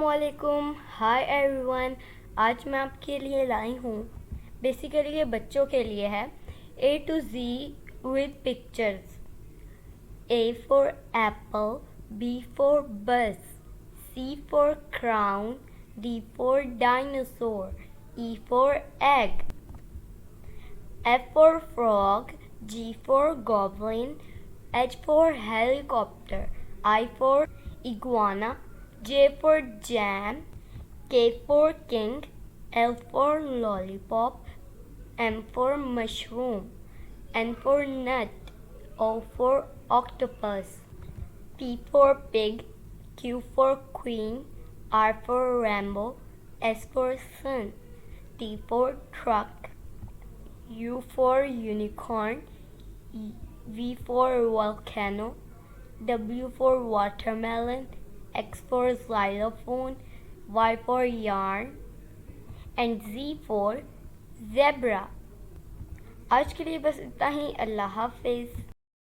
अस्सलामुअलैकुम, hi everyone. आज मैं आपके लिए लाई हूँ, बेसिकली ये बच्चों के लिए है, A to Z with pictures. A for apple, B for bus, C for crown, D for dinosaur, E for egg, F for frog, G for goblin, H for helicopter, I for iguana, J for jam, K for king, L for lollipop, M for mushroom, N for nut, O for octopus, P for pig, Q for queen, R for rainbow, S for sun, T for truck, U for unicorn, V for volcano, W for watermelon, X for xylophone, Y for yarn and Z for zebra. आज के लिए बस इतना ही। अल्लाह हाफिज़।